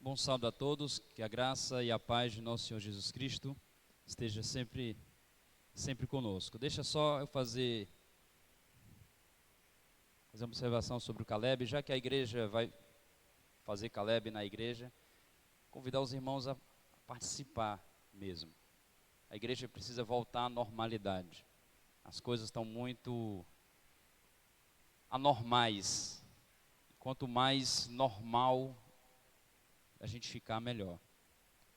Bom sábado a todos, que a graça e a paz de nosso Senhor Jesus Cristo esteja sempre conosco. Deixa só eu fazer uma observação sobre o Caleb, já que a igreja vai fazer Caleb na igreja, convidar os irmãos a participar mesmo. A igreja precisa voltar à normalidade. As coisas estão muito anormais. Quanto mais normal a gente ficar, melhor.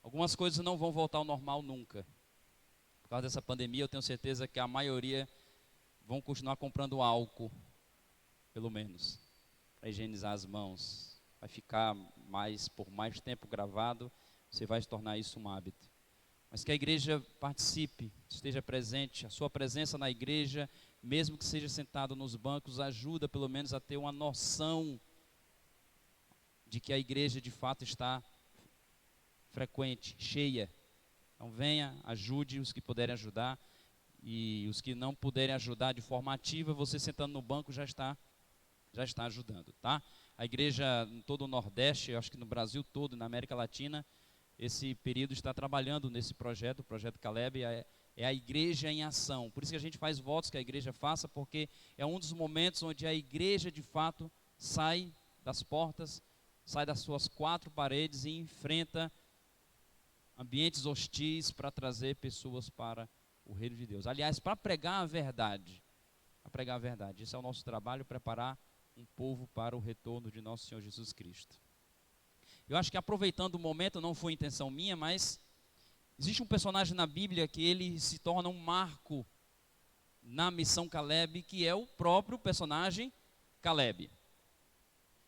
Algumas coisas não vão voltar ao normal nunca. Por causa dessa pandemia, eu tenho certeza que a maioria vão continuar comprando álcool, pelo menos, para higienizar as mãos. Vai ficar por mais tempo gravado, você vai se tornar isso um hábito. Mas que a igreja participe, esteja presente. A sua presença na igreja, mesmo que seja sentado nos bancos, ajuda pelo menos a ter uma noção de que a igreja de fato está frequente, cheia. Então venha, ajude os que puderem ajudar, e os que não puderem ajudar de forma ativa, você sentando no banco já está ajudando, tá? A igreja em todo o Nordeste, eu acho que no Brasil todo, na América Latina, esse período está trabalhando nesse projeto, o projeto Caleb é a igreja em ação. Por isso que a gente faz votos que a igreja faça, porque é um dos momentos onde a igreja de fato sai das portas, sai das suas quatro paredes e enfrenta ambientes hostis para trazer pessoas para o reino de Deus. Aliás, para pregar a verdade. Esse é o nosso trabalho, preparar um povo para o retorno de nosso Senhor Jesus Cristo. Eu acho que, aproveitando o momento, não foi intenção minha, mas existe um personagem na Bíblia que ele se torna um marco na missão Caleb, que é o próprio personagem Caleb.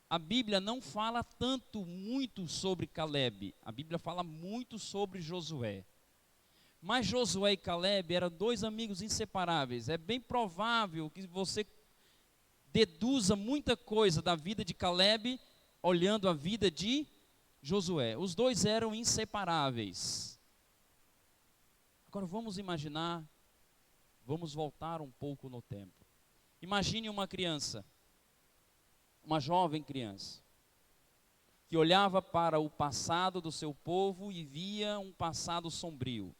A Bíblia não fala muito sobre Caleb, a Bíblia fala muito sobre Josué. Mas Josué e Caleb eram dois amigos inseparáveis. É bem provável que você deduza muita coisa da vida de Caleb olhando a vida de Josué. Os dois eram inseparáveis. Agora vamos voltar um pouco no tempo. Imagine uma criança, uma jovem criança, que olhava para o passado do seu povo e via um passado sombrio.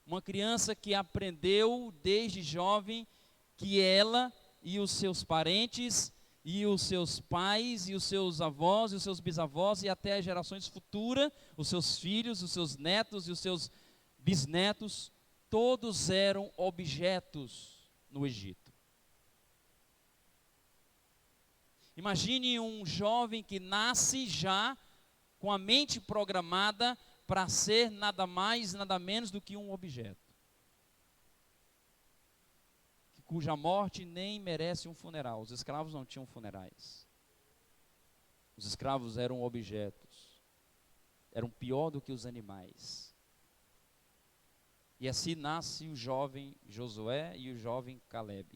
Uma criança que aprendeu desde jovem que ela e os seus parentes, e os seus pais, e os seus avós, e os seus bisavós, e até as gerações futuras, os seus filhos, os seus netos e os seus bisnetos, todos eram objetos no Egito. Imagine um jovem que nasce já com a mente programada para ser nada mais, nada menos do que um objeto, cuja morte nem merece um funeral. Os escravos não tinham funerais. Os escravos eram objetos. Eram pior do que os animais. E assim nasce o jovem Josué e o jovem Caleb.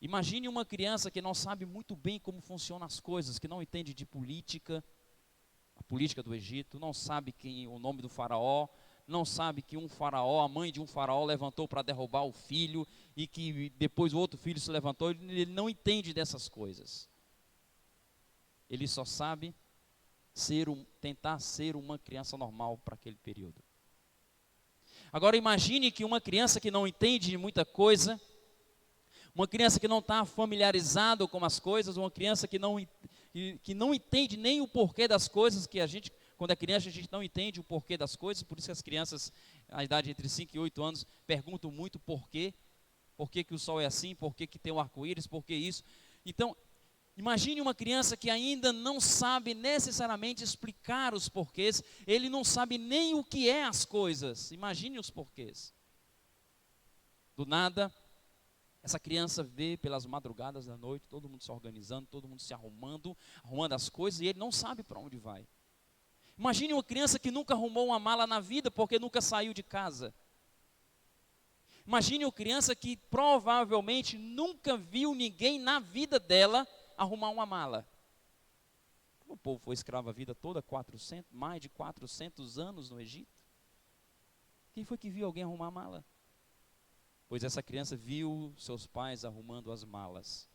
Imagine uma criança que não sabe muito bem como funcionam as coisas, que não entende de política, a política do Egito, não sabe o nome do faraó, não sabe que a mãe de um faraó levantou para derrubar o filho, e que depois o outro filho se levantou. Ele não entende dessas coisas. Ele só sabe tentar ser uma criança normal para aquele período. Agora imagine que uma criança que não entende de muita coisa, uma criança que não está familiarizado com as coisas, uma criança que não entende nem o porquê das coisas, que a gente, quando é criança, a gente não entende o porquê das coisas. Por isso que as crianças, na idade entre 5 e 8 anos, perguntam muito porquê. Por que o sol é assim, por que tem um arco-íris, por que isso. Então, imagine uma criança que ainda não sabe necessariamente explicar os porquês, ele não sabe nem o que é as coisas. Imagine os porquês. Do nada, essa criança vê pelas madrugadas da noite, todo mundo se organizando, todo mundo se arrumando as coisas, e ele não sabe para onde vai. Imagine uma criança que nunca arrumou uma mala na vida, porque nunca saiu de casa. Imagine uma criança que provavelmente nunca viu ninguém na vida dela arrumar uma mala. O povo foi escravo a vida toda, mais de 400 anos no Egito. Quem foi que viu alguém arrumar a mala? Pois essa criança viu seus pais arrumando as malas.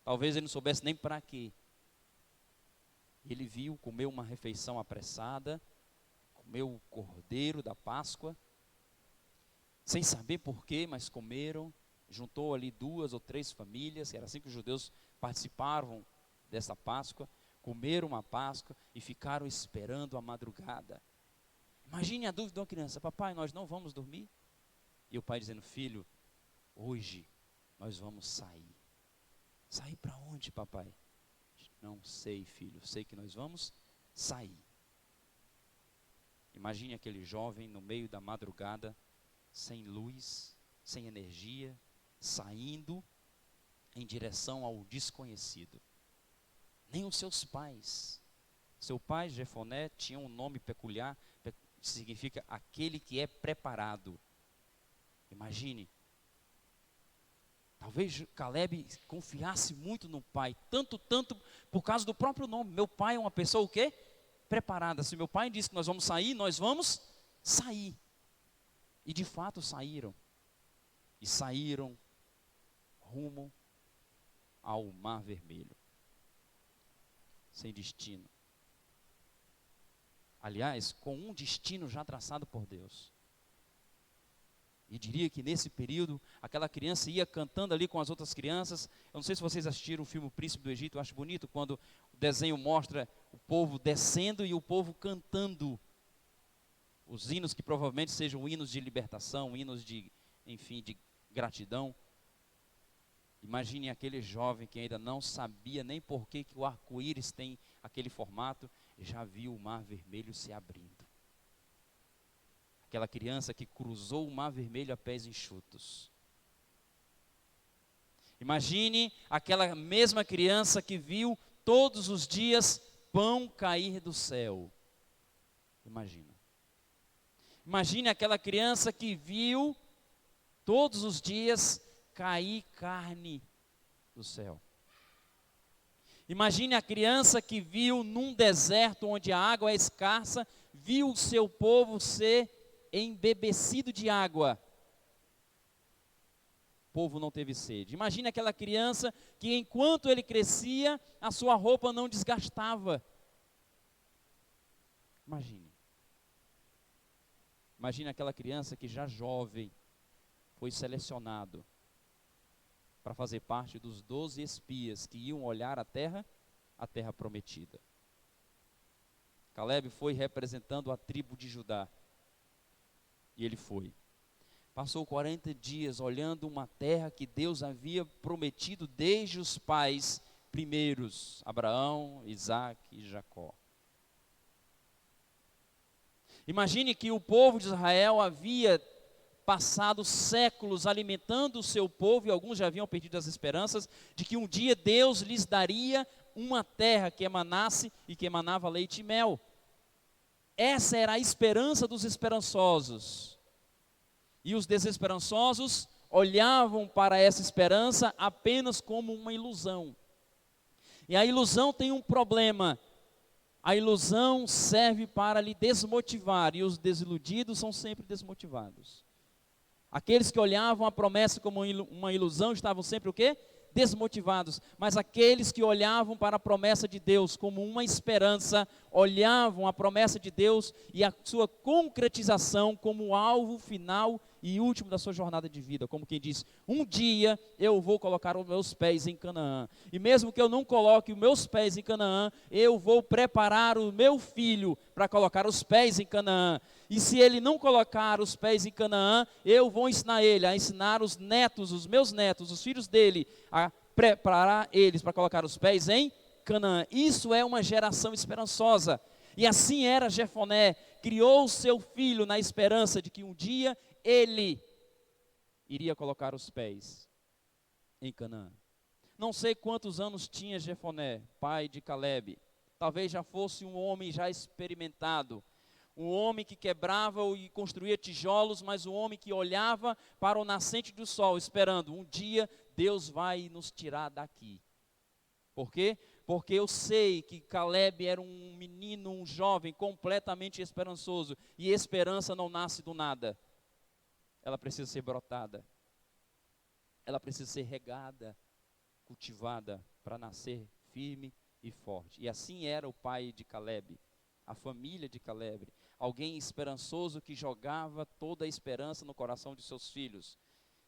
Talvez ele não soubesse nem para quê. Ele viu, comeu uma refeição apressada, comeu o cordeiro da Páscoa, sem saber porquê, mas comeram. Juntou ali 2 ou 3 famílias, era assim que os judeus participavam dessa Páscoa, comeram uma Páscoa e ficaram esperando a madrugada. Imagine a dúvida de uma criança: papai, nós não vamos dormir? E o pai dizendo: filho, hoje nós vamos sair. Sair para onde, papai? Não sei, filho, sei que nós vamos sair. Imagine aquele jovem no meio da madrugada, sem luz, sem energia, saindo em direção ao desconhecido. Nem os seus pais. Seu pai, Jefoné, tinha um nome peculiar, que significa aquele que é preparado. Imagine. Talvez Caleb confiasse muito no pai, tanto por causa do próprio nome. Meu pai é uma pessoa o quê? Preparada. Se meu pai disse que nós vamos sair, nós vamos sair. E de fato saíram. E saíram rumo ao Mar Vermelho. Sem destino. Aliás, com um destino já traçado por Deus. E diria que nesse período, aquela criança ia cantando ali com as outras crianças. Eu não sei se vocês assistiram o filme O Príncipe do Egito, eu acho bonito quando o desenho mostra o povo descendo e o povo cantando os hinos que provavelmente sejam hinos de libertação, hinos de, enfim, de gratidão. Imagine aquele jovem que ainda não sabia nem por que o arco-íris tem aquele formato, já viu o Mar Vermelho se abrindo. Aquela criança que cruzou o Mar Vermelho a pés enxutos. Imagine aquela mesma criança que viu todos os dias pão cair do céu. Imagina. Imagine aquela criança que viu todos os dias cair carne do céu. Imagine a criança que viu num deserto onde a água é escassa, viu o seu povo ser embebecido de água. O povo não teve sede. Imagine aquela criança que enquanto ele crescia, a sua roupa não desgastava. Imagine. Imagine aquela criança que já jovem foi selecionado para fazer parte dos 12 espias que iam olhar a terra prometida. Caleb foi representando a tribo de Judá. E ele foi. Passou 40 dias olhando uma terra que Deus havia prometido desde os pais primeiros, Abraão, Isaac e Jacó. Imagine que o povo de Israel havia passado séculos alimentando o seu povo, e alguns já haviam perdido as esperanças, de que um dia Deus lhes daria uma terra que emanasse e que emanava leite e mel. Essa era a esperança dos esperançosos. E os desesperançosos olhavam para essa esperança apenas como uma ilusão. E a ilusão tem um problema. A ilusão serve para lhe desmotivar, e os desiludidos são sempre desmotivados. Aqueles que olhavam a promessa como uma ilusão estavam sempre o quê? Desmotivados. Mas aqueles que olhavam para a promessa de Deus como uma esperança, olhavam a promessa de Deus e a sua concretização como o alvo final e último da sua jornada de vida. Como quem diz: um dia eu vou colocar os meus pés em Canaã. E mesmo que eu não coloque os meus pés em Canaã, eu vou preparar o meu filho para colocar os pés em Canaã. E se ele não colocar os pés em Canaã, eu vou ensinar ele a ensinar os netos, os meus netos, os filhos dele, a preparar eles para colocar os pés em Canaã. Isso é uma geração esperançosa. E assim era Jefoné, criou seu filho na esperança de que um dia ele iria colocar os pés em Canaã. Não sei quantos anos tinha Jefoné, pai de Caleb. Talvez já fosse um homem já experimentado. Um homem que quebrava e construía tijolos, mas um homem que olhava para o nascente do sol, esperando: um dia Deus vai nos tirar daqui. Por quê? Porque eu sei que Caleb era um menino, um jovem completamente esperançoso. E esperança não nasce do nada. Ela precisa ser brotada. Ela precisa ser regada, cultivada, para nascer firme e forte. E assim era o pai de Caleb, a família de Caleb. Alguém esperançoso que jogava toda a esperança no coração de seus filhos.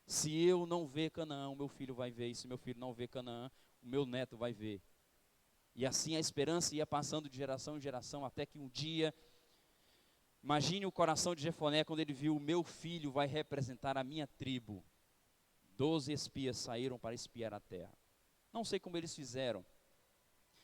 Se eu não ver Canaã, o meu filho vai ver. E se meu filho não ver Canaã, o meu neto vai ver. E assim a esperança ia passando de geração em geração, até que um dia, imagine o coração de Jefoné quando ele viu: o meu filho vai representar a minha tribo. 12 espias saíram para espiar a terra. Não sei como eles fizeram.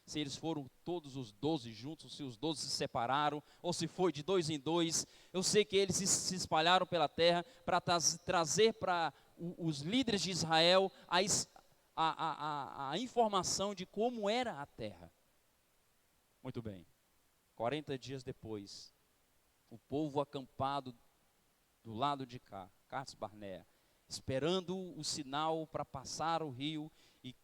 Se eles foram todos os 12 juntos, se os 12 se separaram, ou se foi de 2 em 2. Eu sei que eles se espalharam pela terra para trazer para os líderes de Israel a informação de como era a terra. Muito bem. 40 dias depois, o povo acampado do lado de cá, Cades Barnea, esperando o sinal para passar o rio e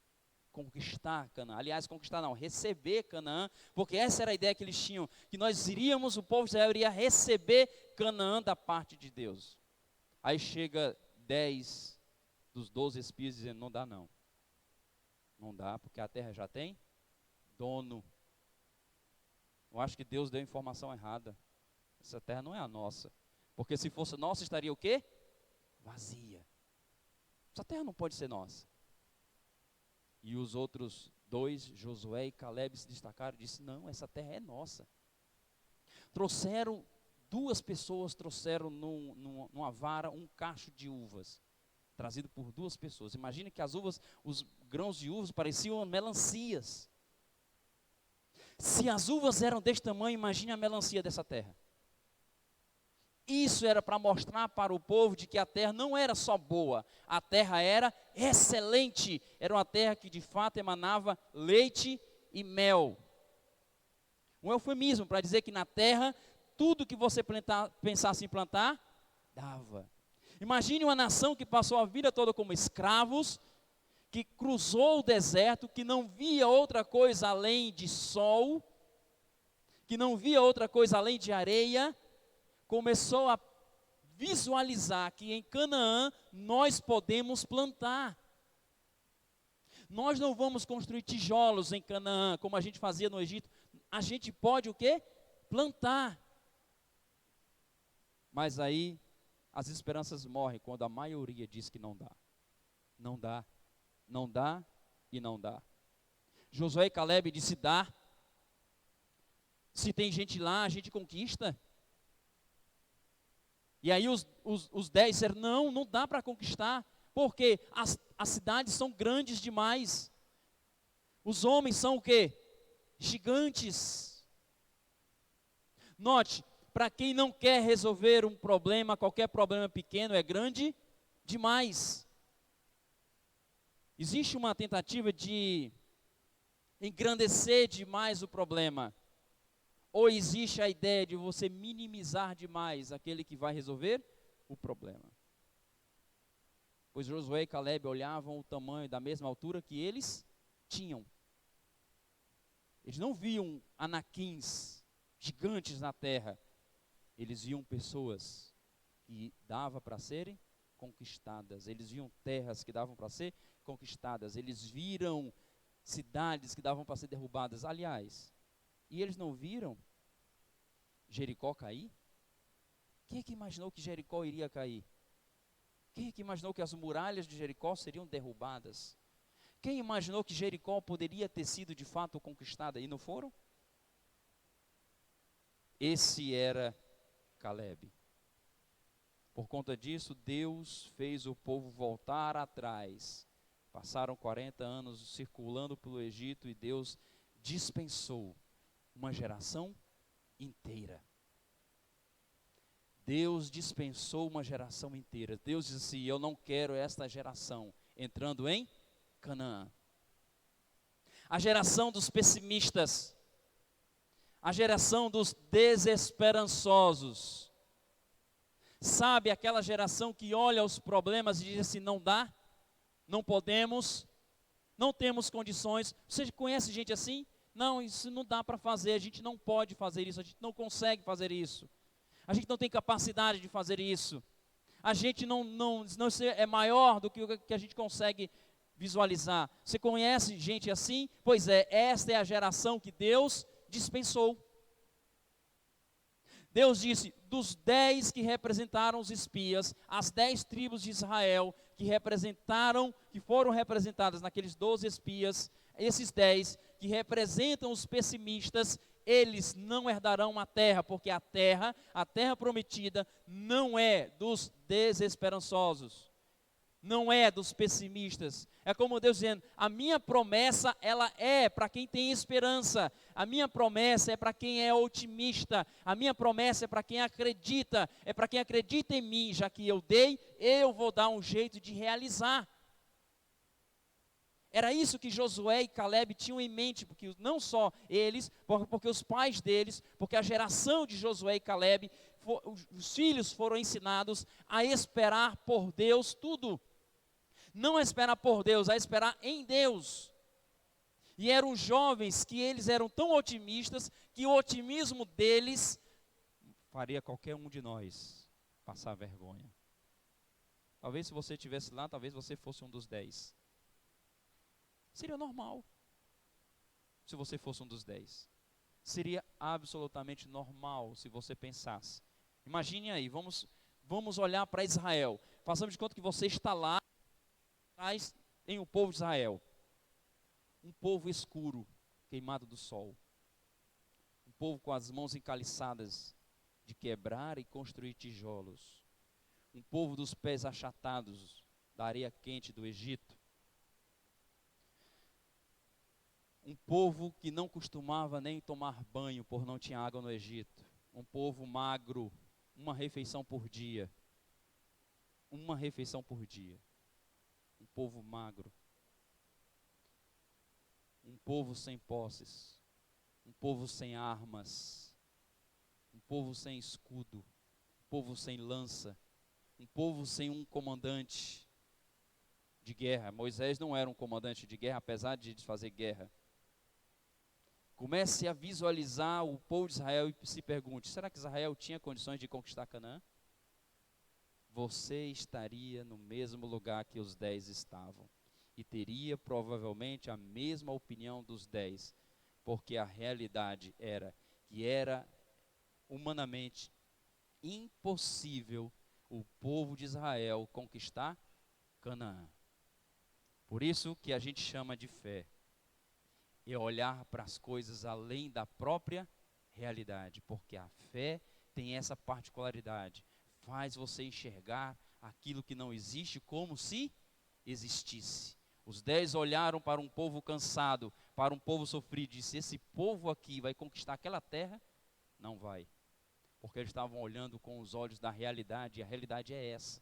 conquistar Canaã. Aliás, conquistar não, receber Canaã, porque essa era a ideia que eles tinham, que nós iríamos, o povo de Israel iria receber Canaã da parte de Deus. Aí chega 10 dos 12 espias dizendo: não dá não. Não dá, porque a terra já tem dono. Eu acho que Deus deu a informação errada. Essa terra não é a nossa. Porque se fosse nossa, estaria o quê? Vazia. Essa terra não pode ser nossa. E os outros 2, Josué e Caleb, se destacaram e disseram: não, essa terra é nossa. Trouxeram, 2 pessoas trouxeram numa vara um cacho de uvas, trazido por 2 pessoas. Imagine que as uvas, os grãos de uvas pareciam melancias. Se as uvas eram deste tamanho, imagine a melancia dessa terra. Isso era para mostrar para o povo de que a terra não era só boa, a terra era excelente. Era uma terra que de fato emanava leite e mel. Um eufemismo para dizer que na terra, tudo que você pensasse em plantar, dava. Imagine uma nação que passou a vida toda como escravos, que cruzou o deserto, que não via outra coisa além de sol, que não via outra coisa além de areia, começou a visualizar que em Canaã nós podemos plantar. Nós não vamos construir tijolos em Canaã, como a gente fazia no Egito. A gente pode o quê? Plantar. Mas aí as esperanças morrem quando a maioria diz que não dá. Não dá. Não dá e não dá. Josué e Caleb disse: dá. Se tem gente lá, a gente conquista. E aí os 10 disseram: não dá para conquistar, porque as cidades são grandes demais. Os homens são o quê? Gigantes. Note, para quem não quer resolver um problema, qualquer problema pequeno é grande demais. Existe uma tentativa de engrandecer demais o problema. Ou existe a ideia de você minimizar demais aquele que vai resolver o problema. Pois Josué e Caleb olhavam o tamanho da mesma altura que eles tinham. Eles não viam anaquins gigantes na terra. Eles viam pessoas que davam para serem conquistadas. Eles viam terras que davam para ser conquistadas. Eles viram cidades que davam para ser derrubadas. Aliás, e eles não viram Jericó cair? Quem é que imaginou que Jericó iria cair? Quem é que imaginou que as muralhas de Jericó seriam derrubadas? Quem imaginou que Jericó poderia ter sido de fato conquistada e não foram? Esse era Caleb. Por conta disso, Deus fez o povo voltar atrás. Passaram 40 anos circulando pelo Egito e Deus dispensou uma geração inteira. Deus dispensou uma geração inteira. Deus disse assim: eu não quero esta geração entrando em Canaã. A geração dos pessimistas, a geração dos desesperançosos. Sabe, aquela geração que olha os problemas e diz assim: não dá, não podemos, não temos condições. Você conhece gente assim? Não, isso não dá para fazer, a gente não pode fazer isso, a gente não consegue fazer isso. A gente não tem capacidade de fazer isso. A gente não é maior do que o que a gente consegue visualizar. Você conhece gente assim? Pois é, esta é a geração que Deus dispensou. Deus disse, dos 10 que representaram os espias, as 10 tribos de Israel que foram representadas naqueles 12 espias, esses 10 que representam os pessimistas, eles não herdarão a terra, porque a terra prometida, não é dos desesperançosos, não é dos pessimistas. É como Deus dizendo, a minha promessa, ela é para quem tem esperança, a minha promessa é para quem é otimista, a minha promessa é para quem acredita, é para quem acredita em mim, já que eu dei, eu vou dar um jeito de realizar. Era isso que Josué e Caleb tinham em mente, porque não só eles, porque os pais deles, porque a geração de Josué e Caleb, os filhos foram ensinados a esperar por Deus tudo. Não a esperar por Deus, a esperar em Deus. E eram jovens que eles eram tão otimistas, que o otimismo deles faria qualquer um de nós passar vergonha. Talvez se você estivesse lá, talvez você fosse um dos 10. Seria normal, se você fosse um dos 10. Seria absolutamente normal, se você pensasse. Imagine aí, vamos olhar para Israel. Façamos de conta que você está lá, atrás, em o povo de Israel. Um povo escuro, queimado do sol. Um povo com as mãos encaliçadas de quebrar e construir tijolos. Um povo dos pés achatados, da areia quente do Egito. Um povo que não costumava nem tomar banho por não tinha água no Egito. Um povo magro, uma refeição por dia. Uma refeição por dia. Um povo magro. Um povo sem posses. Um povo sem armas. Um povo sem escudo. Um povo sem lança. Um povo sem um comandante de guerra. Moisés não era um comandante de guerra, apesar de fazer guerra. Comece a visualizar o povo de Israel e se pergunte, será que Israel tinha condições de conquistar Canaã? Você estaria no mesmo lugar que os 10 estavam. E teria provavelmente a mesma opinião dos 10. Porque a realidade era que era humanamente impossível o povo de Israel conquistar Canaã. Por isso que a gente chama de fé. É olhar para as coisas além da própria realidade, porque a fé tem essa particularidade, faz você enxergar aquilo que não existe como se existisse. Os 10 olharam para um povo cansado, para um povo sofrido, e disse, esse povo aqui vai conquistar aquela terra? Não vai, porque eles estavam olhando com os olhos da realidade, e a realidade é essa.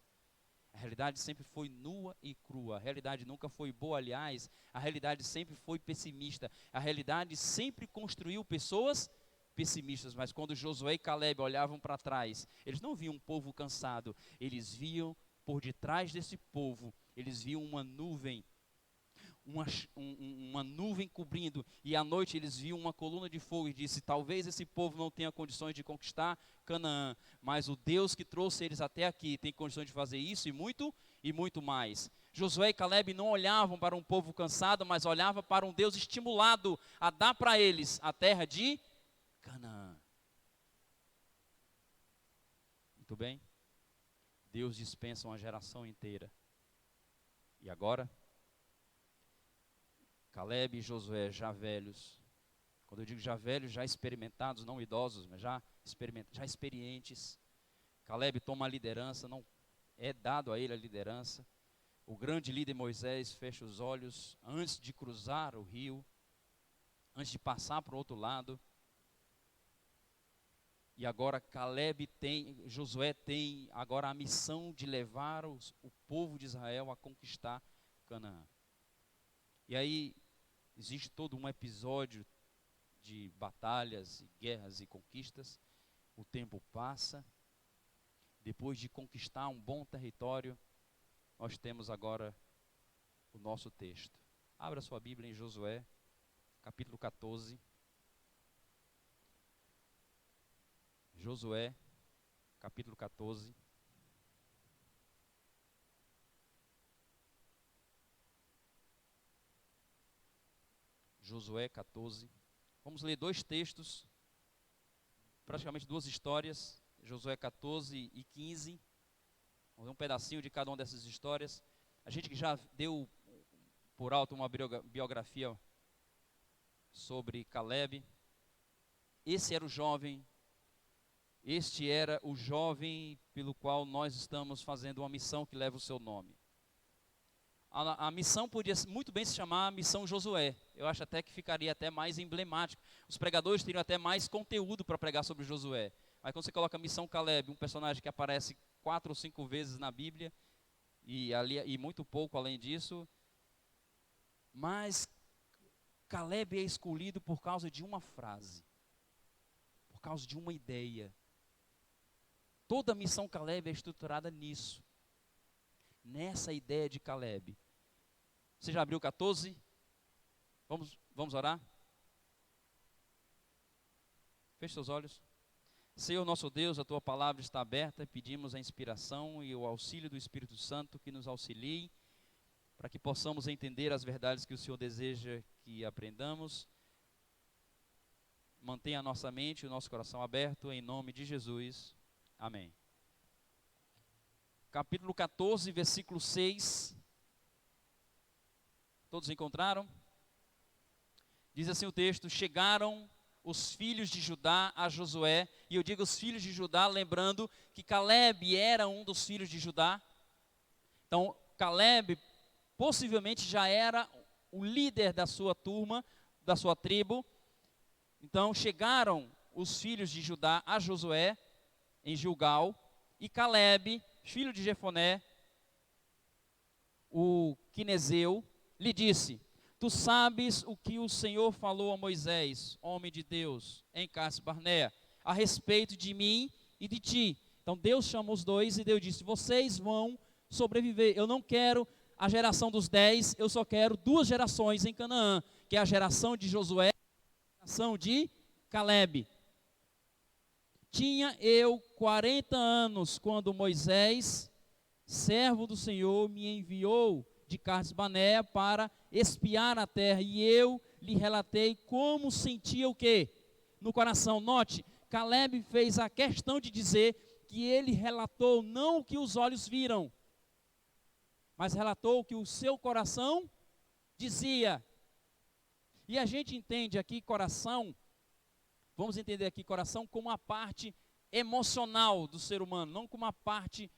A realidade sempre foi nua e crua, a realidade nunca foi boa, aliás, a realidade sempre foi pessimista, a realidade sempre construiu pessoas pessimistas, mas quando Josué e Caleb olhavam para trás, eles não viam um povo cansado, eles viam por detrás desse povo, eles viam uma nuvem, uma nuvem cobrindo, e à noite eles viam uma coluna de fogo e disse, talvez esse povo não tenha condições de conquistar Canaã, mas o Deus que trouxe eles até aqui tem condições de fazer isso e muito mais. Josué e Caleb não olhavam para um povo cansado, mas olhavam para um Deus estimulado a dar para eles a terra de Canaã. Muito bem? Deus dispensa uma geração inteira. E agora? Caleb e Josué, já velhos. Quando eu digo já velhos, já experimentados, não idosos, mas já experientes. Caleb toma a liderança, não é dado a ele a liderança. O grande líder Moisés fecha os olhos antes de cruzar o rio, antes de passar para o outro lado. E agora Josué tem agora a missão de levar o povo de Israel a conquistar Canaã. E aí existe todo um episódio de batalhas, guerras e conquistas. O tempo passa. Depois de conquistar um bom território, nós temos agora o nosso texto. Abra sua Bíblia em Josué, capítulo 14. Josué, capítulo 14. A Josué 14. Vamos ler dois textos, praticamente duas histórias, Josué 14 e 15. Vamos ver um pedacinho de cada uma dessas histórias. A gente que já deu por alto uma biografia sobre Caleb. Este era o jovem pelo qual nós estamos fazendo uma missão que leva o seu nome. A missão podia muito bem se chamar Missão Josué. Eu acho até que ficaria até mais emblemático. Os pregadores teriam até mais conteúdo para pregar sobre Josué. Mas quando você coloca Missão Caleb, um personagem que aparece 4 ou 5 vezes na Bíblia, e muito pouco além disso, mas Caleb é escolhido por causa de uma frase, por causa de uma ideia. Toda a missão Caleb é estruturada nisso, nessa ideia de Caleb. Você já abriu 14? Vamos orar? Feche seus olhos. Senhor nosso Deus, a Tua palavra está aberta, pedimos a inspiração e o auxílio do Espírito Santo que nos auxilie, para que possamos entender as verdades que o Senhor deseja que aprendamos. Mantenha a nossa mente e o nosso coração aberto, em nome de Jesus. Amém. Capítulo 14, versículo 6. Todos encontraram? Diz assim o texto: chegaram os filhos de Judá a Josué, e eu digo os filhos de Judá, lembrando que Caleb era um dos filhos de Judá. Então, Caleb possivelmente já era o líder da sua turma, da sua tribo. Então, chegaram os filhos de Judá a Josué, em Gilgal, e Caleb, filho de Jefoné, o quinezeu, lhe disse: tu sabes o que o Senhor falou a Moisés, homem de Deus, em Cades Barnea, a respeito de mim e de ti. Então Deus chamou os dois e Deus disse: vocês vão sobreviver. Eu não quero a geração dos 10, eu só quero 2 gerações em Canaã, que é a geração de Josué e a geração de Caleb. Tinha eu 40 anos quando Moisés, servo do Senhor, me enviou de Cades Barnea para espiar a terra, e eu lhe relatei como sentia o quê? No coração. Note, Caleb fez a questão de dizer que ele relatou não o que os olhos viram, mas relatou o que o seu coração dizia. E a gente entende aqui coração, vamos entender aqui coração como uma parte emocional do ser humano, não como uma parte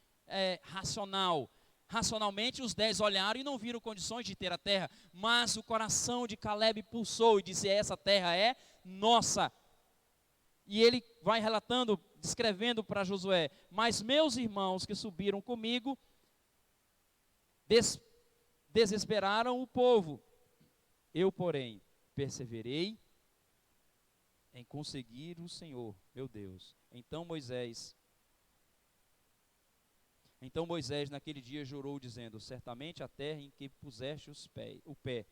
racional. Racionalmente os 10 olharam e não viram condições de ter a terra, mas o coração de Caleb pulsou e disse: essa terra é nossa. E ele vai relatando, descrevendo para Josué: mas meus irmãos que subiram comigo desesperaram o povo. Eu, porém, perseverei em conseguir o Senhor, meu Deus. Então Moisés naquele dia jurou, dizendo: certamente a terra em que puseste o pé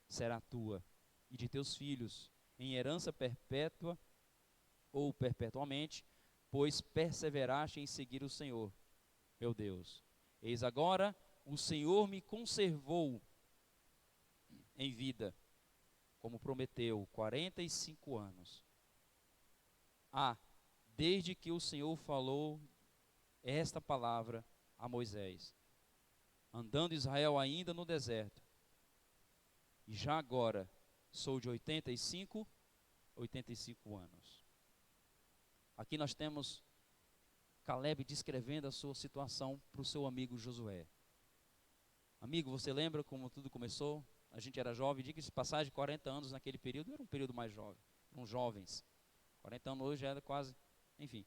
será tua e de teus filhos, em herança perpétua ou perpetuamente, pois perseveraste em seguir o Senhor, meu Deus. Eis agora, o Senhor me conservou em vida, como prometeu, 45 anos. Desde que o Senhor falou esta palavra a Moisés, andando Israel ainda no deserto. E já agora sou de 85 anos. Aqui nós temos Caleb descrevendo a sua situação para o seu amigo Josué. Amigo, você lembra como tudo começou? A gente era jovem, diga-se passagem, 40 anos naquele período, era um período mais jovem, eram jovens. 40 anos hoje já era quase, enfim.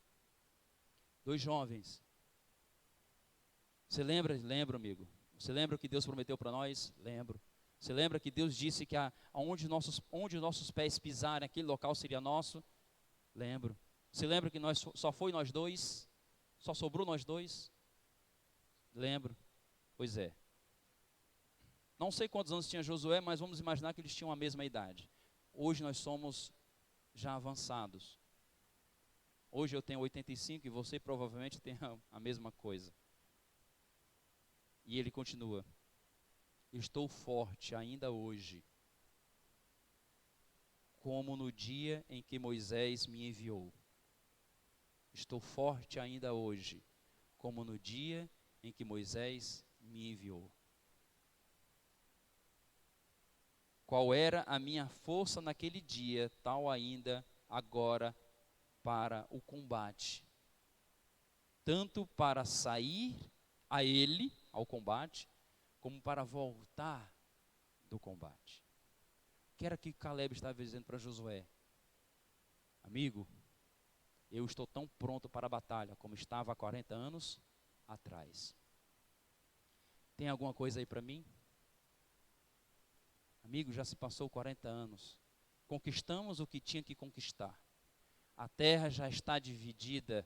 2 jovens. Você lembra? Lembro, amigo. Você lembra o que Deus prometeu para nós? Lembro. Você lembra que Deus disse que onde nossos pés pisarem, aquele local seria nosso? Lembro. Você lembra que só foi nós 2? Só sobrou nós 2? Lembro. Pois é. Não sei quantos anos tinha Josué, mas vamos imaginar que eles tinham a mesma idade. Hoje nós somos já avançados. Hoje eu tenho 85 e você provavelmente tem a mesma coisa. E ele continua: eu estou forte ainda hoje. como no dia em que Moisés me enviou. Estou forte ainda hoje, como no dia em que Moisés me enviou. Qual era a minha força naquele dia, tal ainda agora para o combate. Tanto para sair a ele, ao combate, como para voltar do combate. O que era que Caleb estava dizendo para Josué? Amigo, eu estou tão pronto para a batalha como estava há 40 anos atrás. Tem alguma coisa aí para mim? Amigo, já se passou 40 anos. Conquistamos o que tinha que conquistar. A terra já está dividida.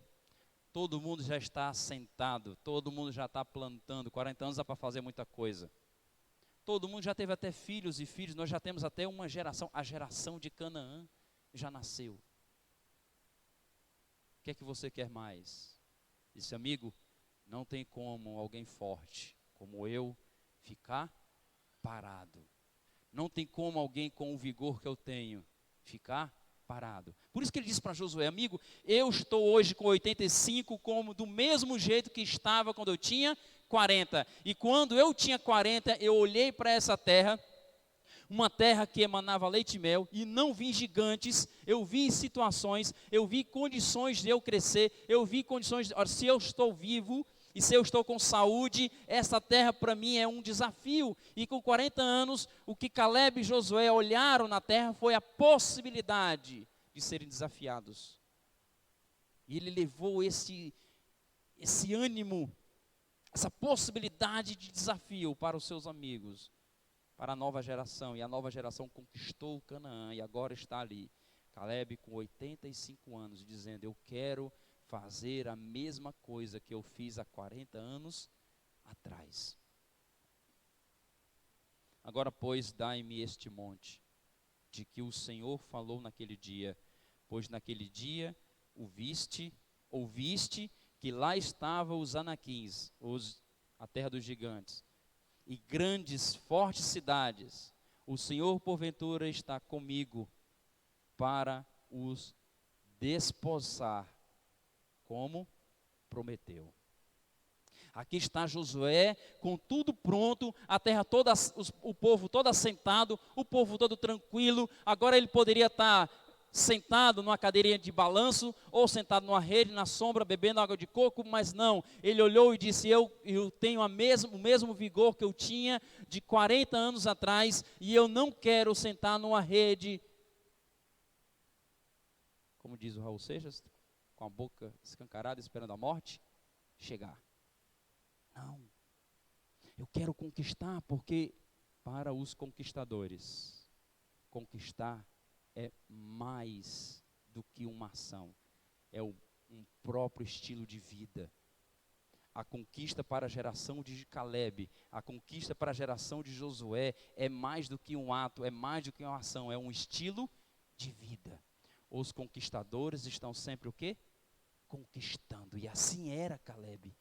Todo mundo já está assentado. Todo mundo já está plantando. 40 anos dá para fazer muita coisa. Todo mundo já teve até filhos e filhos. Nós já temos até uma geração. A geração de Canaã já nasceu. O que é que você quer mais? Disse, amigo, não tem como alguém forte como eu ficar parado. Não tem como alguém com o vigor que eu tenho ficar parado. Por isso que ele disse para Josué, amigo, eu estou hoje com 85 como do mesmo jeito que estava quando eu tinha 40. E quando eu tinha 40, eu olhei para essa terra, uma terra que emanava leite e mel, e não vi gigantes, eu vi situações, eu vi condições de eu crescer, eu vi condições, se eu estou vivo, e se eu estou com saúde, essa terra para mim é um desafio. E com 40 anos, o que Caleb e Josué olharam na terra foi a possibilidade de serem desafiados. E ele levou esse ânimo, essa possibilidade de desafio para os seus amigos, para a nova geração. E a nova geração conquistou Canaã e agora está ali. Caleb com 85 anos, dizendo, eu quero fazer a mesma coisa que eu fiz há 40 anos atrás. Agora, pois, dai-me este monte, de que o Senhor falou naquele dia, pois naquele dia ouviste que lá estavam os anaquins, a terra dos gigantes, e grandes, fortes cidades. O Senhor, porventura, está comigo para os desposar, como prometeu. Aqui está Josué com tudo pronto, a terra toda, o povo todo assentado, o povo todo tranquilo. Agora ele poderia estar sentado numa cadeirinha de balanço ou sentado numa rede na sombra bebendo água de coco, mas não. Ele olhou e disse, eu tenho o mesmo vigor que eu tinha de 40 anos atrás e eu não quero sentar numa rede, como diz o Raul Seixas, com a boca escancarada, esperando a morte chegar. Não. Eu quero conquistar, porque para os conquistadores, conquistar é mais do que uma ação. É um próprio estilo de vida. A conquista para a geração de Caleb, a conquista para a geração de Josué é mais do que um ato, é mais do que uma ação, é um estilo de vida. Os conquistadores estão sempre o quê? Conquistando. E assim era Caleb,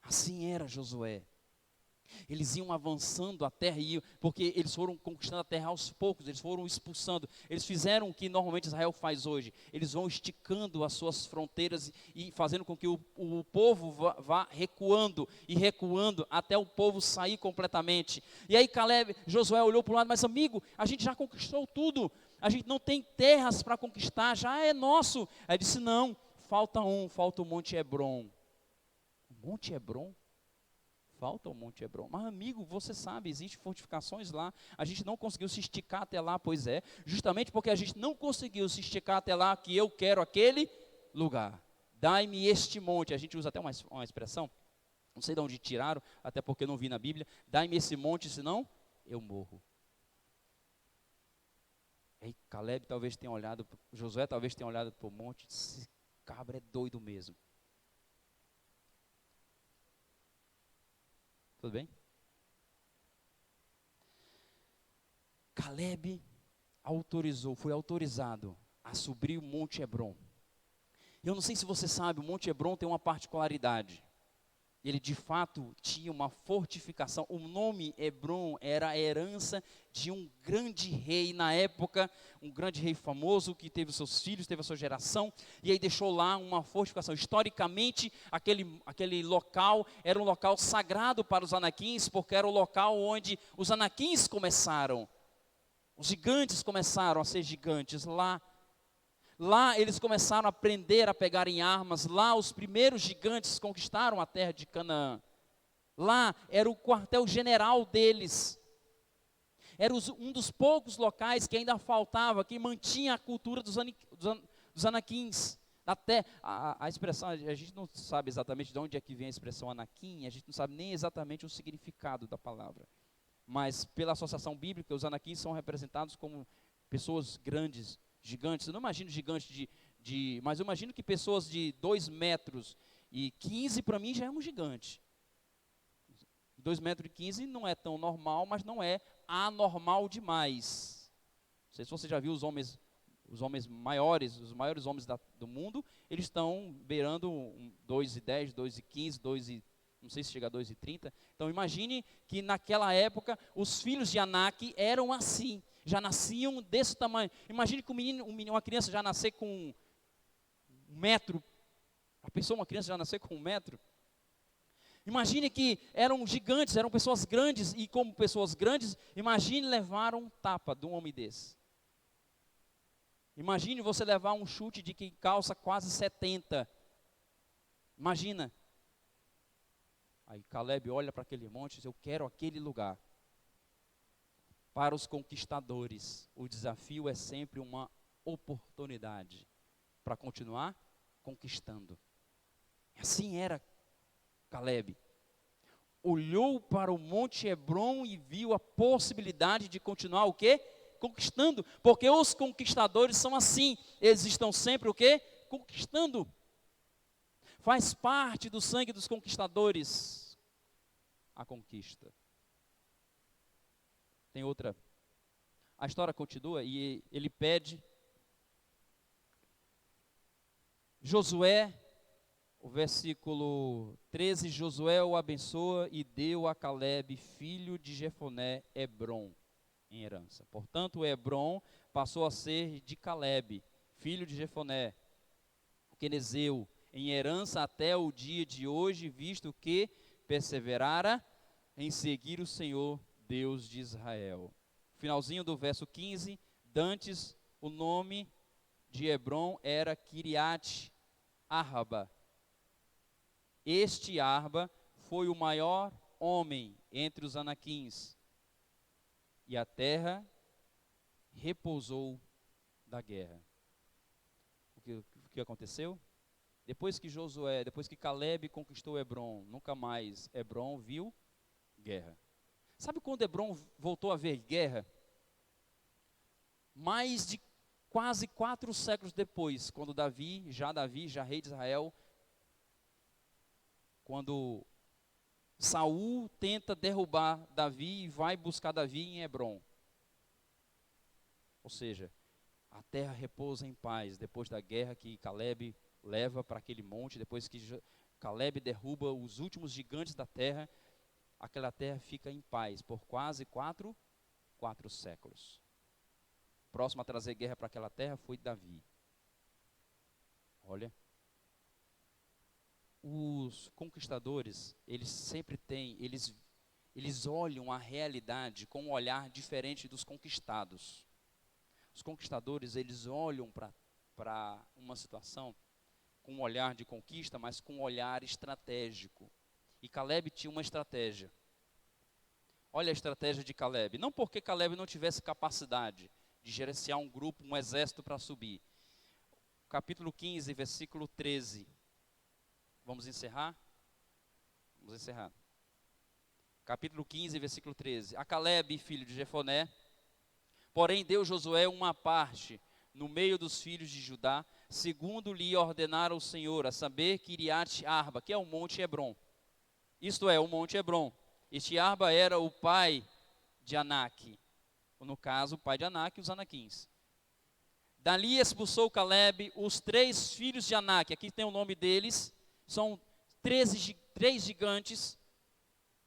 assim era Josué. Eles iam avançando a terra, porque eles foram conquistando a terra aos poucos, eles foram expulsando. Eles fizeram o que normalmente Israel faz hoje. Eles vão esticando as suas fronteiras e fazendo com que o povo vá recuando e recuando até o povo sair completamente. E aí Josué olhou para o lado, mas amigo, a gente já conquistou tudo. A gente não tem terras para conquistar, já é nosso. Aí disse, não, falta o Monte Hebron. O Monte Hebron? Falta o Monte Hebron. Mas amigo, você sabe, existem fortificações lá. A gente não conseguiu se esticar até lá, pois é. Justamente porque a gente não conseguiu se esticar até lá, que eu quero aquele lugar. Dai-me este monte. A gente usa até uma expressão, não sei de onde tiraram, até porque não vi na Bíblia. Dai-me esse monte, senão eu morro. E Caleb talvez tenha olhado, Josué talvez tenha olhado para o monte, esse cabra é doido mesmo. Tudo bem? Caleb foi autorizado a subir o Monte Hebron. Eu não sei se você sabe, o Monte Hebron tem uma particularidade. ele de fato tinha uma fortificação. O nome Hebron era a herança de um grande rei na época, um grande rei famoso que teve seus filhos, teve a sua geração, e aí deixou lá uma fortificação. Historicamente, aquele local era um local sagrado para os anaquins, porque era o local onde os anaquins começaram. Os gigantes começaram a ser gigantes lá. Lá eles começaram a aprender a pegar em armas. Lá os primeiros gigantes conquistaram a terra de Canaã. Lá era o quartel-general deles. Era um dos poucos locais que ainda faltava, que mantinha a cultura dos anaquins. Até a expressão, a gente não sabe exatamente de onde é que vem a expressão anaquim, a gente não sabe nem exatamente o significado da palavra. Mas pela associação bíblica, os anaquins são representados como pessoas grandes, gigantes. Eu não imagino gigantes mas eu imagino que pessoas de 2 metros e 15 para mim já é um gigante. 2 metros e 15 não é tão normal, mas não é anormal demais. Não sei se você já viu os homens maiores, os maiores homens do mundo, eles estão beirando 2,10, 2,15, 2 e não sei se chega a 2,30. Então imagine que naquela época os filhos de Anak eram assim, já nasciam desse tamanho. Imagine que uma criança já nascer com 1 metro. A pessoa, uma criança já nascer com 1 metro. Imagine que eram gigantes, eram pessoas grandes, e como pessoas grandes, imagine levar um tapa de um homem desse. Imagine você levar um chute de quem calça quase 70. Imagina. Aí Caleb olha para aquele monte e diz: eu quero aquele lugar. Para os conquistadores, o desafio é sempre uma oportunidade para continuar conquistando. Assim era Caleb. Olhou para o Monte Hebron e viu a possibilidade de continuar o quê? Conquistando. Porque os conquistadores são assim. Eles estão sempre o quê? Conquistando. Faz parte do sangue dos conquistadores a conquista. Tem outra. A história continua e ele pede. Josué, o versículo 13, Josué o abençoa e deu a Caleb, filho de Jefoné, Hebron, em herança. Portanto, Hebron passou a ser de Caleb, filho de Jefoné, o quenezeu, em herança até o dia de hoje, visto que perseverara em seguir o Senhor, Deus de Israel. Finalzinho do verso 15, dantes o nome de Hebron era Kiriat Arba. Este Arba foi o maior homem entre os anaquins, e a terra repousou da guerra. O que aconteceu? Depois que Caleb conquistou Hebron, nunca mais Hebron viu guerra. Sabe quando Hebron voltou a ver guerra? Mais de quase 4 séculos depois, quando Davi, já rei de Israel, quando Saul tenta derrubar Davi e vai buscar Davi em Hebron. Ou seja, a terra repousa em paz, depois da guerra que Caleb leva para aquele monte, depois que Caleb derruba os últimos gigantes da terra, aquela terra fica em paz por quase 4 séculos. O próximo a trazer guerra para aquela terra foi Davi. Olha, os conquistadores, eles sempre têm, eles olham a realidade com um olhar diferente dos conquistados. Os conquistadores, eles olham para uma situação com um olhar de conquista, mas com um olhar estratégico. E Caleb tinha uma estratégia. Olha a estratégia de Caleb. Não porque Caleb não tivesse capacidade de gerenciar um grupo, um exército para subir. Capítulo 15, versículo 13. Vamos encerrar? Vamos encerrar. Capítulo 15, versículo 13. A Caleb, filho de Jefoné, porém deu Josué uma parte no meio dos filhos de Judá, segundo lhe ordenara o Senhor, a saber, Kiriat Arba, que é o monte Hebron. Isto é, o monte Hebron. Este Arba era o pai de Anak. No caso, o pai de Anak e os anaquins. Dali expulsou Caleb os 3 filhos de Anak. Aqui tem o nome deles. três gigantes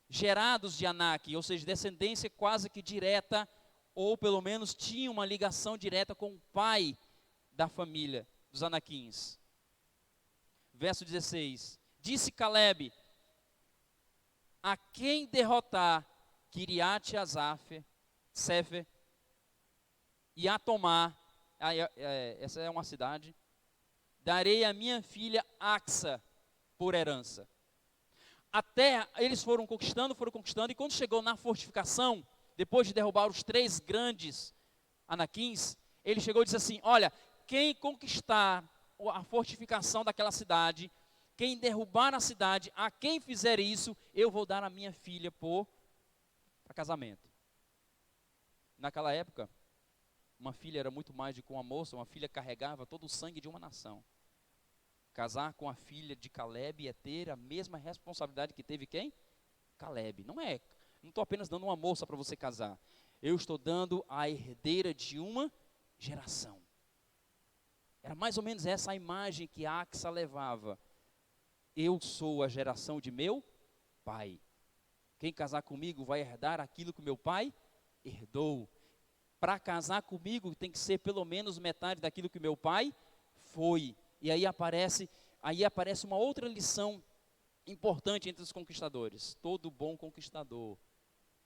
gerados de Anak, ou seja, descendência quase que direta, ou pelo menos tinha uma ligação direta com o pai da família dos Anaquins. Verso 16, disse Caleb: a quem derrotar Kiriat-Sefer e a tomar, essa é uma cidade, darei a minha filha Axa por herança. A terra, eles foram conquistando, e quando chegou na fortificação, depois de derrubar os 3 grandes Anaquins, ele chegou e disse assim: olha, quem conquistar a fortificação daquela cidade, quem derrubar a cidade, a quem fizer isso, eu vou dar a minha filha para casamento. Naquela época, uma filha era muito mais do que uma moça, uma filha carregava todo o sangue de uma nação. Casar com a filha de Caleb é ter a mesma responsabilidade que teve quem? Caleb. Não estou apenas dando uma moça para você casar. Eu estou dando a herdeira de uma geração. Era mais ou menos essa a imagem que Axa levava. Eu sou a geração de meu pai. Quem casar comigo vai herdar aquilo que meu pai herdou. Para casar comigo tem que ser pelo menos metade daquilo que meu pai foi. E aí aparece uma outra lição importante entre os conquistadores. Todo bom conquistador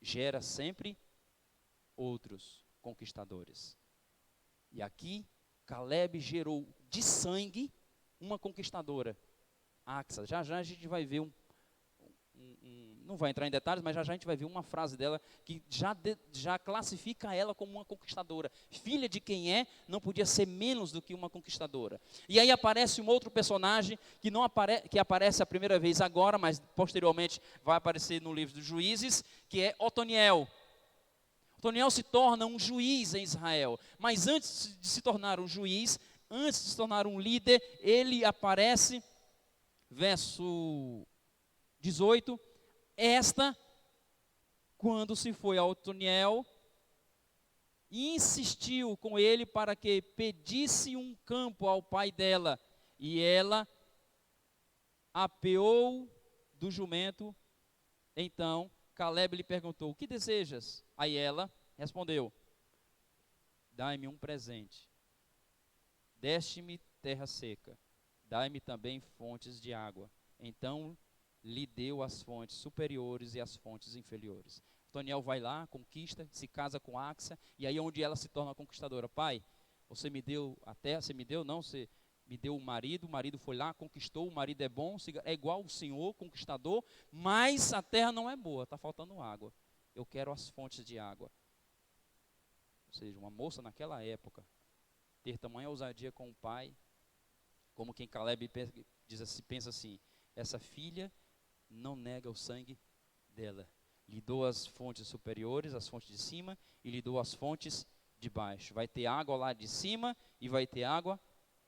gera sempre outros conquistadores. E aqui Caleb gerou de sangue uma conquistadora, Axa. Já já a gente vai ver não vai entrar em detalhes, mas já já a gente vai ver uma frase dela que já classifica ela como uma conquistadora. Filha de quem não podia ser menos do que uma conquistadora. E aí aparece um outro personagem que aparece a primeira vez agora, mas posteriormente vai aparecer no livro dos Juízes, que é Otoniel. Otoniel se torna um juiz em Israel, mas antes de se tornar um juiz, antes de se tornar um líder, ele aparece, verso 18, quando se foi a Otoniel, insistiu com ele para que pedisse um campo ao pai dela, e ela apeou do jumento. Então Caleb lhe perguntou: o que desejas? Aí ela respondeu: dai-me um presente, deste-me terra seca, dai-me também fontes de água. Então lhe deu as fontes superiores e as fontes inferiores. Otoniel vai lá, conquista, se casa com Axa, e aí é onde ela se torna conquistadora. Pai, você me deu a terra, você me deu o marido foi lá, conquistou, o marido é bom, é igual o senhor, conquistador, mas a terra não é boa, está faltando água. Eu quero as fontes de água. Ou seja, uma moça naquela época, ter tamanha ousadia com o pai, como quem Caleb pensa assim, essa filha não nega o sangue dela. Lhe dou as fontes superiores, as fontes de cima, e lhe dou as fontes de baixo. Vai ter água lá de cima e vai ter água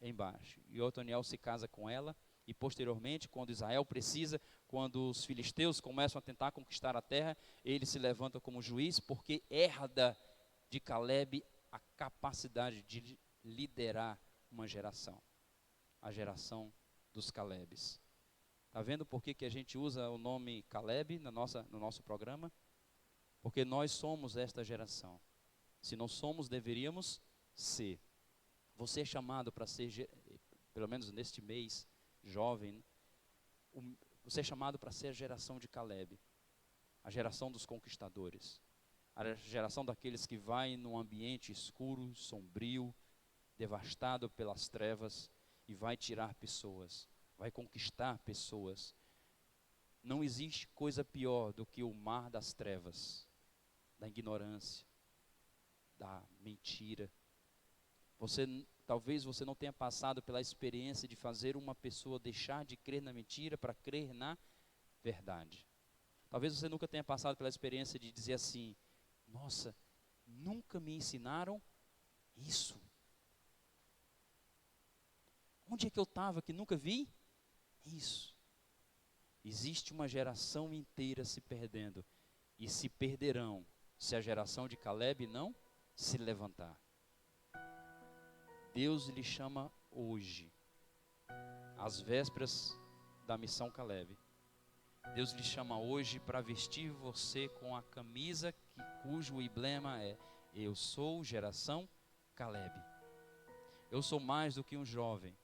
embaixo. E Otoniel se casa com ela, e posteriormente, quando Israel precisa, quando os filisteus começam a tentar conquistar a terra, ele se levanta como juiz, porque herda de Caleb a capacidade de liderar uma geração. A geração dos Calebes. Está vendo por que a gente usa o nome Caleb no nosso programa? Porque nós somos esta geração. Se não somos, deveríamos ser. Você é chamado para ser, pelo menos neste mês, jovem, você é chamado para ser a geração de Caleb. A geração dos conquistadores. A geração daqueles que vai num ambiente escuro, sombrio, devastado pelas trevas e vai tirar pessoas. Vai conquistar pessoas. Não existe coisa pior do que o mar das trevas, da ignorância, da mentira. Talvez você não tenha passado pela experiência de fazer uma pessoa deixar de crer na mentira para crer na verdade. Talvez você nunca tenha passado pela experiência de dizer assim: nossa, nunca me ensinaram isso. Onde é que eu estava que nunca vi isso? Existe uma geração inteira se perdendo, e se perderão se a geração de Caleb não se levantar. Deus lhe chama hoje, às vésperas da Missão Caleb. Deus lhe chama hoje para vestir você com a camisa cujo emblema é: eu sou geração Caleb. Eu sou mais do que um jovem.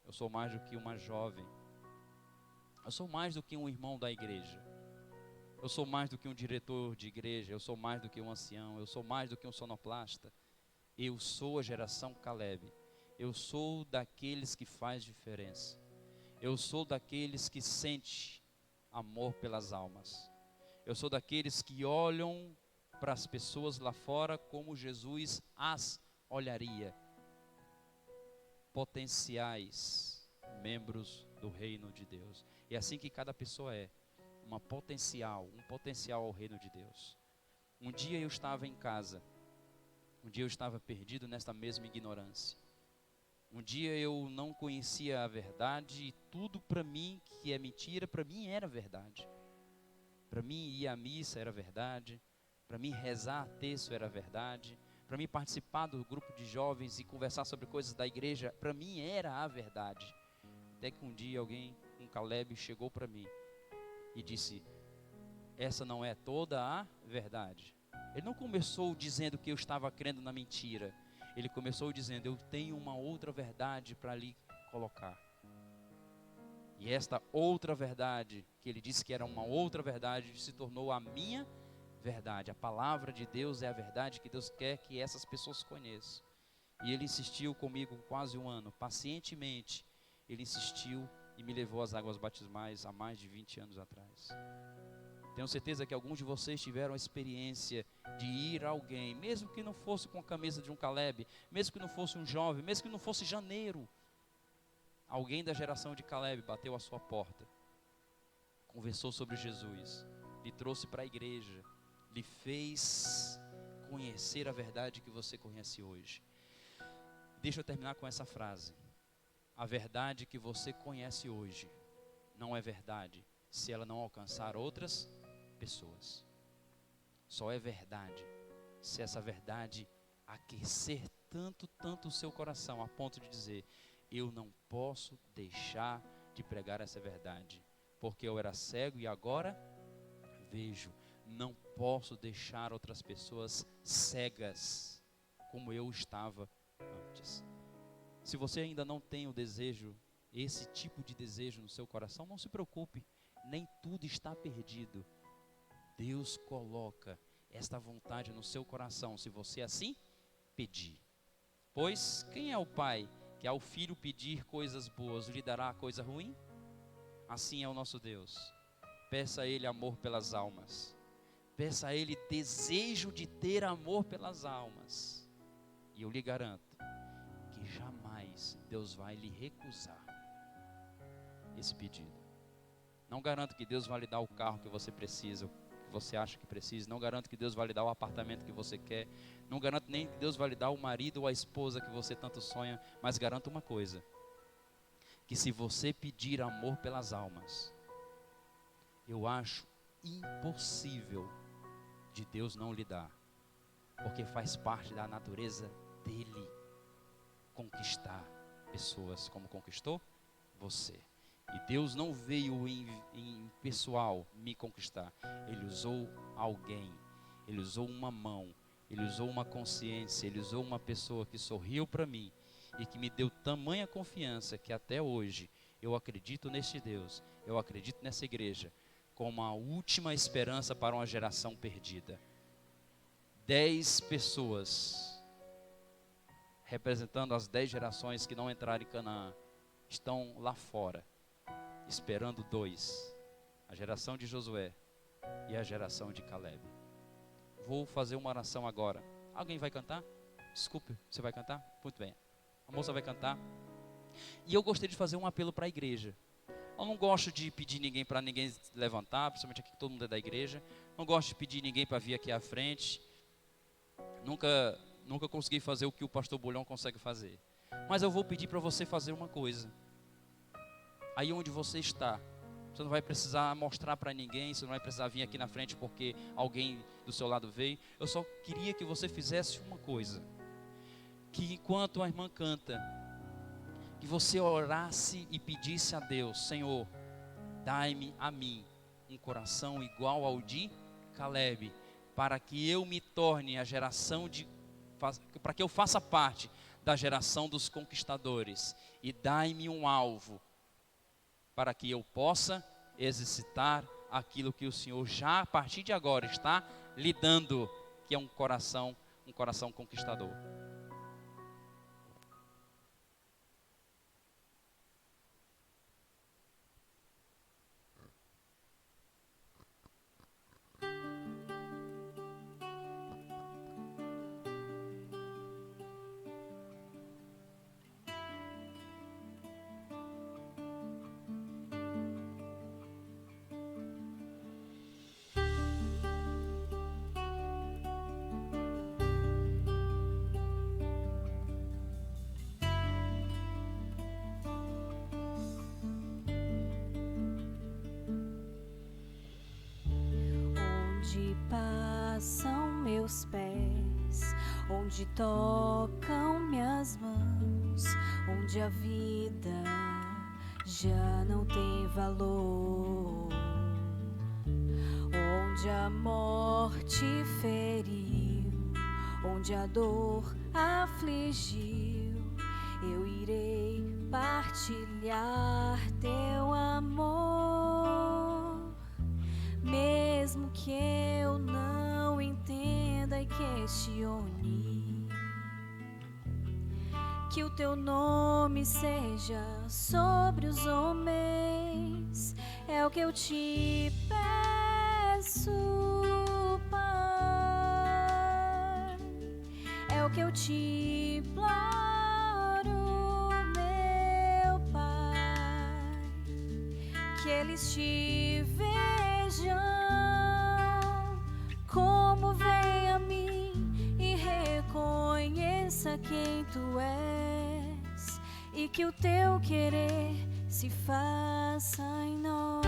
Eu sou mais do que uma jovem. Eu sou mais do que um irmão da igreja. Eu sou mais do que um diretor de igreja. Eu sou mais do que um ancião. Eu sou mais do que um sonoplasta. Eu sou a geração Caleb. Eu sou daqueles que faz diferença. Eu sou daqueles que sente amor pelas almas. Eu sou daqueles que olham para as pessoas lá fora como Jesus as olharia. Potenciais membros do reino de Deus. É assim que cada pessoa é. Um potencial ao reino de Deus. Um dia eu estava em casa. Um dia eu estava perdido nesta mesma ignorância. Um dia eu não conhecia a verdade e tudo para mim que é mentira, para mim era verdade. Para mim ir à missa era verdade. Para mim rezar terço era verdade. Para mim participar do grupo de jovens e conversar sobre coisas da igreja, para mim era a verdade. Até que um dia alguém, um Caleb, chegou para mim e disse: essa não é toda a verdade. Ele não começou dizendo que eu estava crendo na mentira. Ele começou dizendo: eu tenho uma outra verdade para lhe colocar. E esta outra verdade, que ele disse que era uma outra verdade, se tornou a minha verdade. A palavra de Deus é a verdade que Deus quer que essas pessoas conheçam. E ele insistiu comigo quase um ano, pacientemente. Ele insistiu e me levou às águas batismais há mais de 20 anos atrás. Tenho certeza que alguns de vocês tiveram a experiência de ir a alguém, mesmo que não fosse com a camisa de um Caleb, mesmo que não fosse um jovem, mesmo que não fosse janeiro. Alguém da geração de Caleb bateu à sua porta, conversou sobre Jesus, lhe trouxe para a igreja, lhe fez conhecer a verdade que você conhece hoje. Deixa eu terminar com essa frase: a verdade que você conhece hoje não é verdade se ela não alcançar outras pessoas. Só é verdade se essa verdade aquecer tanto o seu coração, a ponto de dizer: eu não posso deixar de pregar essa verdade, porque eu era cego e agora vejo. Não posso deixar outras pessoas cegas como eu estava antes. Se você ainda não tem o desejo, esse tipo de desejo no seu coração, não se preocupe, nem tudo está perdido. Deus coloca esta vontade no seu coração, se você assim pedir. Pois quem é o pai que ao filho pedir coisas boas lhe dará coisa ruim? Assim é o nosso Deus. Peça a Ele amor pelas almas. Peça a Ele desejo de ter amor pelas almas. E eu lhe garanto que jamais Deus vai lhe recusar esse pedido. Não garanto que Deus vai lhe dar o carro que você precisa, que você acha que precisa. Não garanto que Deus vai lhe dar o apartamento que você quer. Não garanto nem que Deus vai lhe dar o marido ou a esposa que você tanto sonha. Mas garanto uma coisa: que se você pedir amor pelas almas, eu acho impossível de Deus não lhe dar, porque faz parte da natureza dele conquistar pessoas como conquistou você. E Deus não veio em pessoal me conquistar. Ele usou alguém, Ele usou uma mão, Ele usou uma consciência, Ele usou uma pessoa que sorriu para mim e que me deu tamanha confiança que até hoje eu acredito neste Deus, eu acredito nessa igreja como a última esperança para uma geração perdida. 10 pessoas representando as 10 gerações que não entraram em Canaã estão lá fora, esperando 2, a geração de Josué e a geração de Caleb. Vou fazer uma oração agora. Alguém vai cantar? Desculpe, você vai cantar? Muito bem, a moça vai cantar. E eu gostaria de fazer um apelo para a igreja. Eu não gosto de pedir ninguém para ninguém levantar, principalmente aqui que todo mundo é da igreja. Não gosto de pedir ninguém para vir aqui à frente. Nunca consegui fazer o que o pastor Bolhão consegue fazer. Mas eu vou pedir para você fazer uma coisa. Aí onde você está, você não vai precisar mostrar para ninguém, você não vai precisar vir aqui na frente porque alguém do seu lado veio. Eu só queria que você fizesse uma coisa. Que enquanto a irmã canta, que você orasse e pedisse a Deus: Senhor, dai-me a mim um coração igual ao de Caleb, para que eu me torne a geração para que eu faça parte da geração dos conquistadores, e dai-me um alvo, para que eu possa exercitar aquilo que o Senhor já a partir de agora está lhe dando, que é um coração conquistador. Onde passam meus pés, onde tocam minhas mãos, onde a vida já não tem valor, onde a morte feriu, onde a dor afligiu, eu irei partilhar teu amor. Mesmo que eu não entenda e questione, que o teu nome seja sobre os homens, é o que eu te peço, Pai, é o que eu te imploro, meu Pai, que eles te vejam como vem a mim e reconheça quem tu és, e que o teu querer se faça em nós.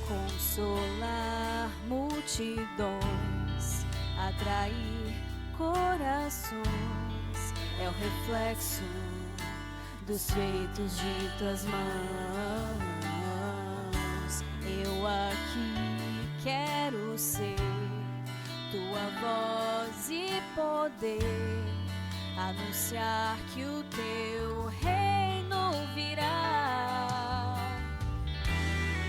Consolar multidões, atrair corações, é o reflexo dos feitos de tuas mãos. Eu aqui quero ser tua voz e poder, anunciar que o teu reino virá.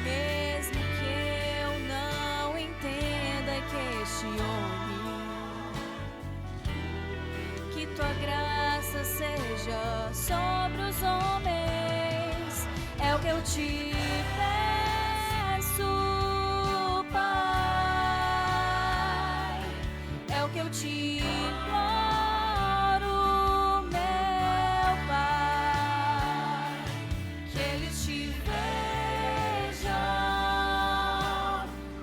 Mesmo que eu não entenda e questione, que tua graça seja sobre os homens, é o que eu te peço, Pai, é o que eu te imploro, meu Pai, que eles te vejam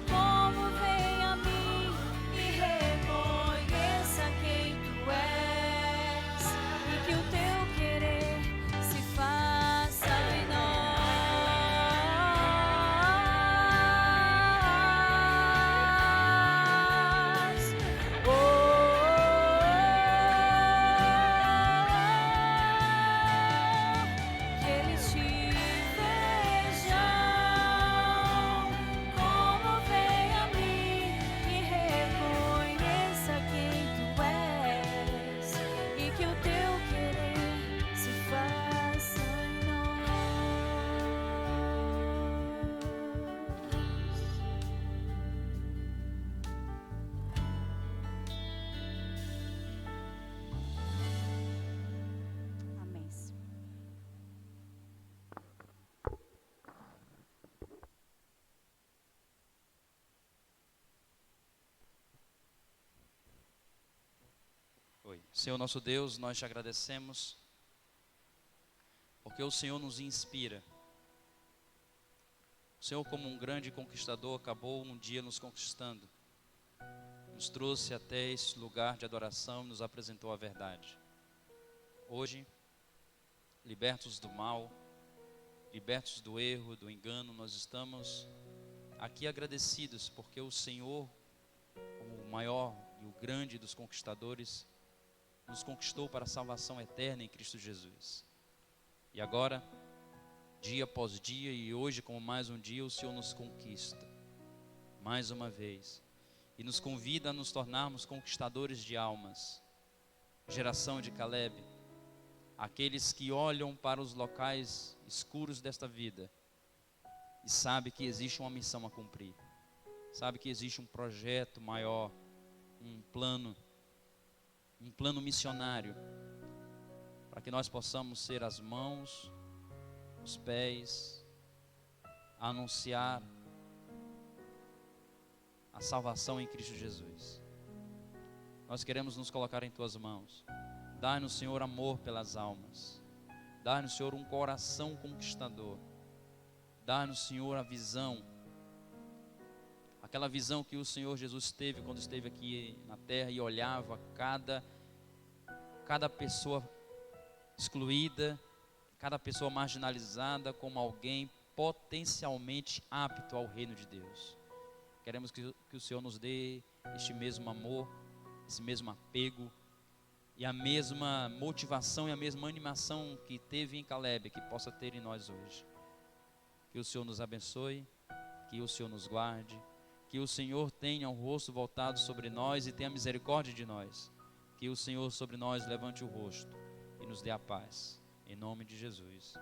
como vem a mim e reconheça quem tu és, e que o teu querer se faça em nós. Que eles te vejam como vem a mim e reconheça quem tu és, e que o teu querer se faça em nós. Amém. Oi. Senhor nosso Deus, nós te agradecemos, porque o Senhor nos inspira. O Senhor, como um grande conquistador, acabou um dia nos conquistando, nos trouxe até esse lugar de adoração e nos apresentou a verdade. Hoje, libertos do mal, libertos do erro, do engano, nós estamos aqui agradecidos, porque o Senhor, como o maior e o grande dos conquistadores, nos conquistou para a salvação eterna em Cristo Jesus. E agora, dia após dia, e hoje como mais um dia, o Senhor nos conquista, mais uma vez, e nos convida a nos tornarmos conquistadores de almas. Geração de Caleb, aqueles que olham para os locais escuros desta vida e sabem que existe uma missão a cumprir, sabe que existe um projeto maior, um plano missionário, para que nós possamos ser as mãos, os pés, a anunciar a salvação em Cristo Jesus. Nós queremos nos colocar em tuas mãos. Dá-nos, Senhor, amor pelas almas. Dá-nos, Senhor, um coração conquistador. Dá-nos, Senhor, a visão, aquela visão que o Senhor Jesus teve quando esteve aqui na terra e olhava cada pessoa excluída, cada pessoa marginalizada como alguém potencialmente apto ao reino de Deus. Queremos que o Senhor nos dê este mesmo amor, esse mesmo apego e a mesma motivação e a mesma animação que teve em Caleb, que possa ter em nós hoje. Que o Senhor nos abençoe, que o Senhor nos guarde, que o Senhor tenha o rosto voltado sobre nós e tenha misericórdia de nós. Que o Senhor sobre nós levante o rosto e nos dê a paz. Em nome de Jesus.